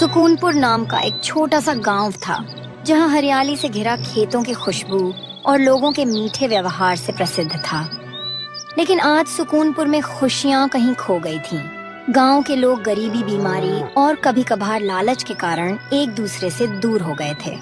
सुकूनपुर नाम का एक छोटा सा गांव था जहां हरियाली से घिरा खेतों की खुशबू और लोगों के मीठे व्यवहार से प्रसिद्ध था। लेकिन आज सुकूनपुर में खुशियां कहीं खो गई थीं। गांव के लोग गरीबी, बीमारी और कभी कभार लालच के कारण एक दूसरे से दूर हो गए थे।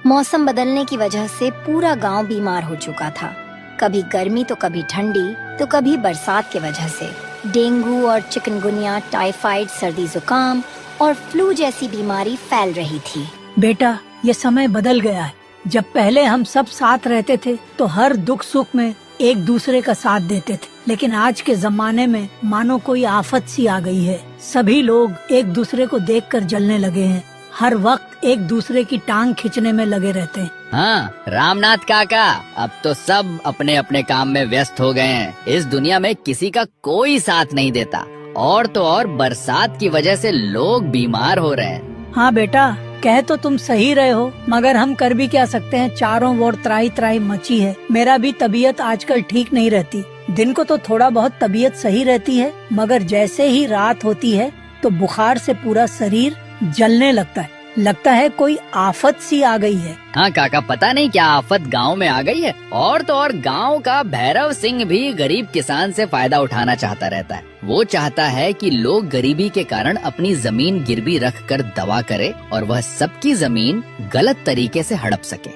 मौसम बदलने की वजह से पूरा गांव बीमार हो चुका था। कभी गर्मी तो कभी ठंडी तो कभी बरसात की वजह से डेंगू और चिकनगुनिया, टाइफाइड, सर्दी जुकाम और फ्लू जैसी बीमारी फैल रही थी। बेटा, ये समय बदल गया है। जब पहले हम सब साथ रहते थे तो हर दुख सुख में एक दूसरे का साथ देते थे, लेकिन आज के जमाने में मानो कोई आफत सी आ गई है। सभी लोग एक दूसरे को देखकर जलने लगे हैं। हर वक्त एक दूसरे की टांग खींचने में लगे रहते हैं। हाँ रामनाथ काका, अब तो सब अपने अपने काम में व्यस्त हो गए हैं। इस दुनिया में किसी का कोई साथ नहीं देता, और तो और बरसात की वजह से लोग बीमार हो रहे हैं। हाँ बेटा, कह तो तुम सही रहे हो, मगर हम कर भी क्या सकते हैं। चारों ओर त्राही त्राही मची है। मेरा भी तबीयत आजकल ठीक नहीं रहती। दिन को तो थोड़ा बहुत तबीयत सही रहती है, मगर जैसे ही रात होती है तो बुखार से पूरा शरीर जलने लगता है कोई आफत सी आ गई है। हाँ काका, पता नहीं क्या आफत गांव में आ गई है। और तो और गांव का भैरव सिंह भी गरीब किसान से फायदा उठाना चाहता रहता है। वो चाहता है कि लोग गरीबी के कारण अपनी जमीन गिरवी रख कर दवा करे और वह सबकी जमीन गलत तरीके से हड़प सके।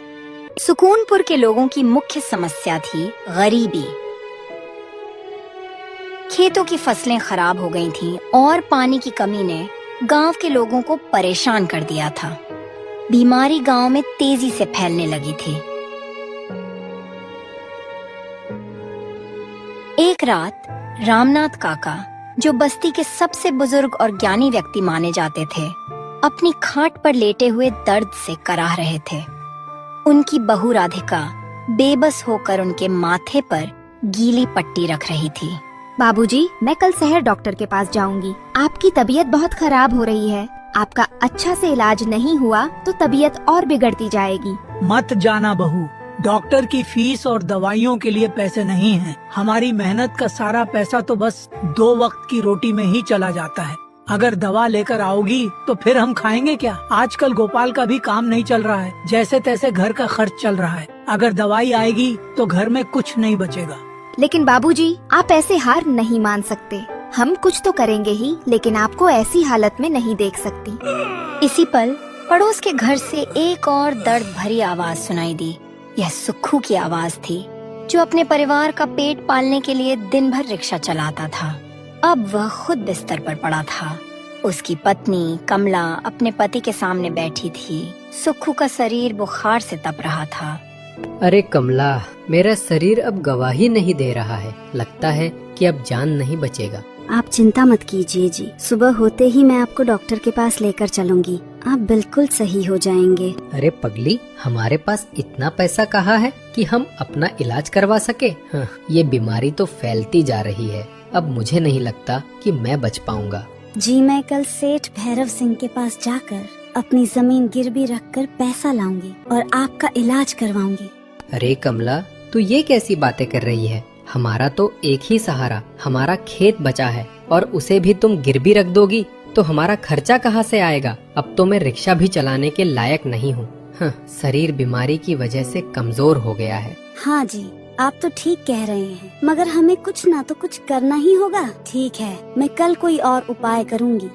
सुकूनपुर के लोगों की मुख्य समस्या थी गरीबी। खेतों की फसलें खराब हो गई थीं और पानी की कमी ने गांव के लोगों को परेशान कर दिया था। बीमारी गांव में तेजी से फैलने लगी थी। एक रात रामनाथ काका, जो बस्ती के सबसे बुजुर्ग और ज्ञानी व्यक्ति माने जाते थे, अपनी खाट पर लेटे हुए दर्द से कराह रहे थे। उनकी बहू राधिका बेबस होकर उनके माथे पर गीली पट्टी रख रही थी। बाबूजी, मैं कल शहर डॉक्टर के पास जाऊंगी। आपकी तबीयत बहुत खराब हो रही है। आपका अच्छा से इलाज नहीं हुआ तो तबीयत और बिगड़ती जाएगी। मत जाना बहू, डॉक्टर की फीस और दवाइयों के लिए पैसे नहीं हैं। हमारी मेहनत का सारा पैसा तो बस 2 वक्त की रोटी में ही चला जाता है। अगर दवा लेकर आओगी तो फिर हम खाएंगे क्या? आजकल गोपाल का भी काम नहीं चल रहा है। जैसे तैसे घर का खर्च चल रहा है। अगर दवाई आएगी तो घर में कुछ नहीं बचेगा। लेकिन बाबूजी, आप ऐसे हार नहीं मान सकते। हम कुछ तो करेंगे ही, लेकिन आपको ऐसी हालत में नहीं देख सकती। इसी पल पड़ोस के घर से एक और दर्द भरी आवाज सुनाई दी। यह सुक्खू की आवाज थी, जो अपने परिवार का पेट पालने के लिए दिन भर रिक्शा चलाता था। अब वह खुद बिस्तर पर पड़ा था। उसकी पत्नी कमला अपने पति के सामने बैठी थी। सुक्खू का शरीर बुखार से तप रहा था। अरे कमला, मेरा शरीर अब गवाही नहीं दे रहा है। लगता है कि अब जान नहीं बचेगा। आप चिंता मत कीजिए जी, सुबह होते ही मैं आपको डॉक्टर के पास लेकर चलूंगी। आप बिल्कुल सही हो जाएंगे। अरे पगली, हमारे पास इतना पैसा कहाँ है कि हम अपना इलाज करवा सके? हाँ, ये बीमारी तो फैलती जा रही है। अब मुझे नहीं लगता कि मैं बच पाऊंगा। जी, मैं कल सेठ भैरव सिंह के पास जाकर अपनी जमीन गिरवी रखकर पैसा लाऊंगी और आपका इलाज करवाऊंगी। अरे कमला, तू ये कैसी बातें कर रही है? हमारा तो एक ही सहारा, हमारा खेत बचा है, और उसे भी तुम गिरवी रख दोगी तो हमारा खर्चा कहाँ से आएगा? अब तो मैं रिक्शा भी चलाने के लायक नहीं हूँ। हाँ, शरीर बीमारी की वजह से कमजोर हो गया है। हाँ जी, आप तो ठीक कह रहे हैं, मगर हमें कुछ ना तो कुछ करना ही होगा। ठीक है, मैं कल कोई और उपाय करूँगी।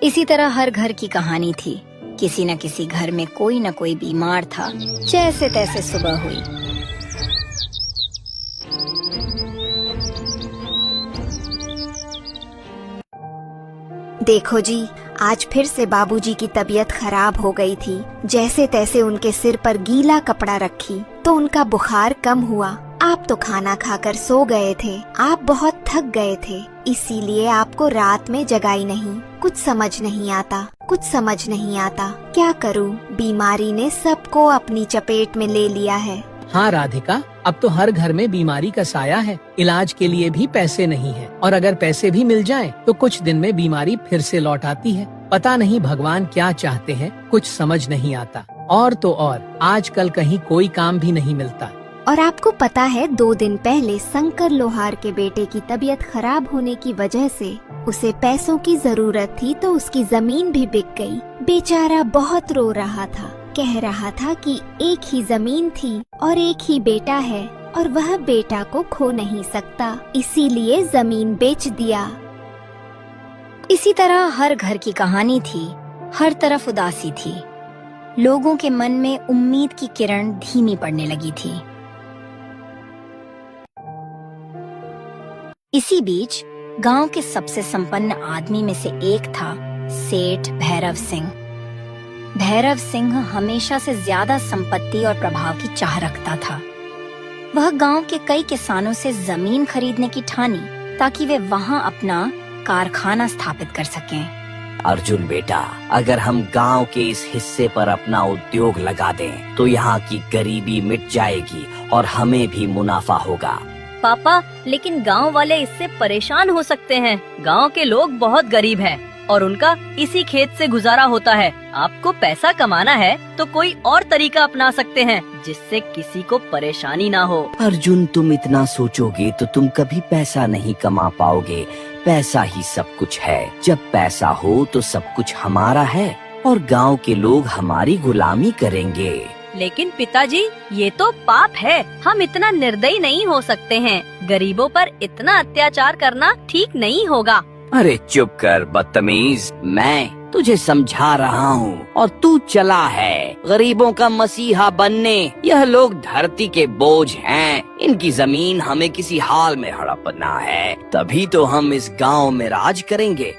इसी तरह हर घर की कहानी थी। किसी न किसी घर में कोई न कोई बीमार था। जैसे तैसे सुबह हुई। देखो जी, आज फिर से बाबूजी की तबीयत खराब हो गई थी। जैसे तैसे उनके सिर पर गीला कपड़ा रखी तो उनका बुखार कम हुआ। आप तो खाना खाकर सो गए थे। आप बहुत थक गए थे, इसीलिए आपको रात में जगाई नहीं। कुछ समझ नहीं आता। क्या करूं? बीमारी ने सबको अपनी चपेट में ले लिया है। हाँ राधिका, अब तो हर घर में बीमारी का साया है। इलाज के लिए भी पैसे नहीं है, और अगर पैसे भी मिल जाएं, तो कुछ दिन में बीमारी फिर से लौट आती है। पता नहीं भगवान क्या चाहते हैं, कुछ समझ नहीं आता। और तो और आजकल कहीं कोई काम भी नहीं मिलता। और आपको पता है, 2 दिन पहले शंकर लोहार के बेटे की तबीयत खराब होने की वजह से उसे पैसों की जरूरत थी तो उसकी जमीन भी बिक गई। बेचारा बहुत रो रहा था, कह रहा था कि एक ही जमीन थी और एक ही बेटा है और वह बेटा को खो नहीं सकता, इसीलिए जमीन बेच दिया। इसी तरह हर घर की कहानी थी, हर तरफ उदासी थी। लोगों के मन में उम्मीद की किरण धीमी पड़ने लगी थी। इसी बीच गांव के सबसे संपन्न आदमी में से एक था सेठ भैरव सिंह। भैरव सिंह हमेशा से ज्यादा संपत्ति और प्रभाव की चाह रखता था। वह गांव के कई किसानों से जमीन खरीदने की ठानी ताकि वे वहां अपना कारखाना स्थापित कर सकें। अर्जुन बेटा, अगर हम गांव के इस हिस्से पर अपना उद्योग लगा दें तो यहाँ की गरीबी मिट जाएगी और हमें भी मुनाफा होगा। पापा, लेकिन गांव वाले इससे परेशान हो सकते हैं। गांव के लोग बहुत गरीब हैं और उनका इसी खेत से गुजारा होता है। आपको पैसा कमाना है तो कोई और तरीका अपना सकते हैं जिससे किसी को परेशानी ना हो। अर्जुन, तुम इतना सोचोगे तो तुम कभी पैसा नहीं कमा पाओगे। पैसा ही सब कुछ है। जब पैसा हो तो सब कुछ हमारा है और गांव के लोग हमारी गुलामी करेंगे। लेकिन पिताजी, ये तो पाप है। हम इतना निर्दयी नहीं हो सकते हैं। गरीबों पर इतना अत्याचार करना ठीक नहीं होगा। अरे चुप कर बदतमीज, मैं तुझे समझा रहा हूँ और तू चला है गरीबों का मसीहा बनने। यह लोग धरती के बोझ हैं। इनकी जमीन हमें किसी हाल में हड़पना है, तभी तो हम इस गांव में राज करेंगे।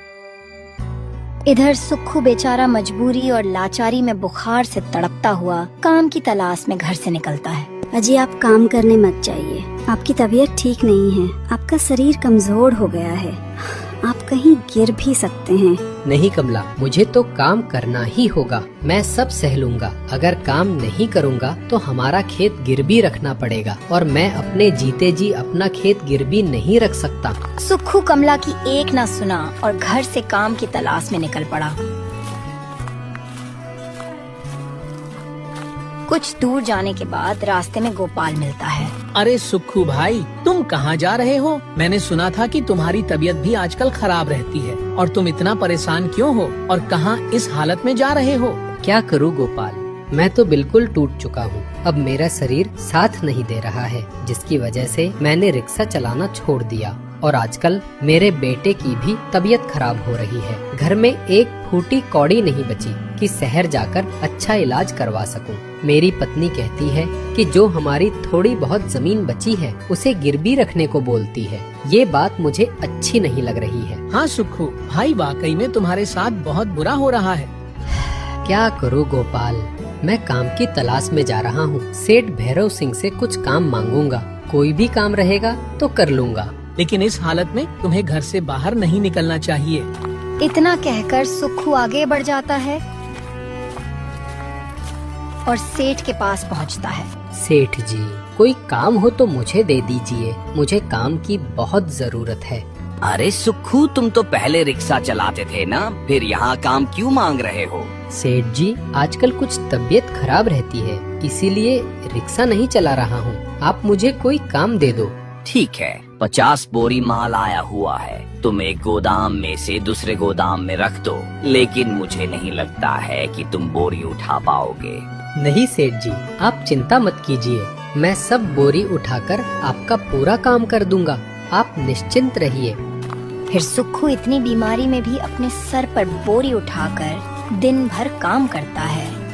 इधर सुक्खू बेचारा मजबूरी और लाचारी में बुखार से तड़पता हुआ काम की तलाश में घर से निकलता है। अजी, आप काम करने मत जाइए। आपकी तबीयत ठीक नहीं है। आपका शरीर कमजोर हो गया है। आप कहीं गिर भी सकते हैं। नहीं कमला, मुझे तो काम करना ही होगा। मैं सब सह लूंगा। अगर काम नहीं करूंगा तो हमारा खेत गिरवी रखना पड़ेगा और मैं अपने जीते जी अपना खेत गिरवी नहीं रख सकता। सुक्खू कमला की एक ना सुना और घर से काम की तलाश में निकल पड़ा। कुछ दूर जाने के बाद रास्ते में गोपाल मिलता है। अरे सुक्खू भाई, तुम कहाँ जा रहे हो? मैंने सुना था कि तुम्हारी तबीयत भी आजकल खराब रहती है और तुम इतना परेशान क्यों हो और कहाँ इस हालत में जा रहे हो? क्या करूँ गोपाल, मैं तो बिल्कुल टूट चुका हूँ। अब मेरा शरीर साथ नहीं दे रहा है, जिसकी वजह से मैंने रिक्शा चलाना छोड़ दिया और आजकल मेरे बेटे की भी तबीयत खराब हो रही है। घर में एक फूटी कौड़ी नहीं बची कि शहर जाकर अच्छा इलाज करवा सकूं। मेरी पत्नी कहती है कि जो हमारी थोड़ी बहुत जमीन बची है उसे गिरवी रखने को बोलती है। ये बात मुझे अच्छी नहीं लग रही है। हाँ सुक्खू भाई, वाकई में तुम्हारे साथ बहुत बुरा हो रहा है। क्या करूँ गोपाल, मैं काम की तलाश में जा रहा हूँ। सेठ भैरव सिंह से कुछ काम मांगूंगा। कोई भी काम रहेगा तो कर लूँगा। लेकिन इस हालत में तुम्हें घर से बाहर नहीं निकलना चाहिए। इतना कहकर सुक्खू आगे बढ़ जाता है और सेठ के पास पहुंचता है। सेठ जी, कोई काम हो तो मुझे दे दीजिए। मुझे काम की बहुत जरूरत है। अरे सुक्खू, तुम तो पहले रिक्शा चलाते थे ना, फिर यहाँ काम क्यों मांग रहे हो? सेठ जी, आजकल कुछ तबीयत खराब रहती है, इसीलिए रिक्शा नहीं चला रहा हूँ। आप मुझे कोई काम दे दो। ठीक है, 50 बोरी माल आया हुआ है। तुम एक गोदाम में से दूसरे गोदाम में रख दो, लेकिन मुझे नहीं लगता है कि तुम बोरी उठा पाओगे। नहीं सेठ जी, आप चिंता मत कीजिए। मैं सब बोरी उठाकर आपका पूरा काम कर दूंगा। आप निश्चिंत रहिए। फिर सुक्खू इतनी बीमारी में भी अपने सर पर बोरी उठाकर दिन भर काम करता है।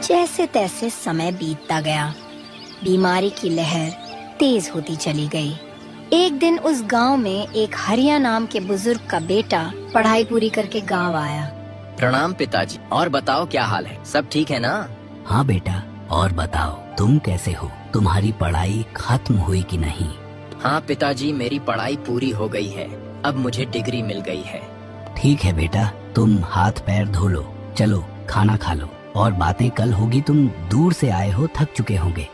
जैसे तैसे समय बीतता गया। बीमारी की लहर तेज होती चली गई। एक दिन उस गांव में एक हरिया नाम के बुजुर्ग का बेटा पढ़ाई पूरी करके गांव आया। प्रणाम पिताजी, और बताओ क्या हाल है? सब ठीक है ना? हाँ बेटा, और बताओ तुम कैसे हो? तुम्हारी पढ़ाई खत्म हुई कि नहीं? हाँ पिताजी, मेरी पढ़ाई पूरी हो गई है। अब मुझे डिग्री मिल गई है। ठीक है बेटा, तुम हाथ पैर धो लो, चलो खाना खा लो, और बातें कल होगी। तुम दूर से आए हो, थक चुके होंगे।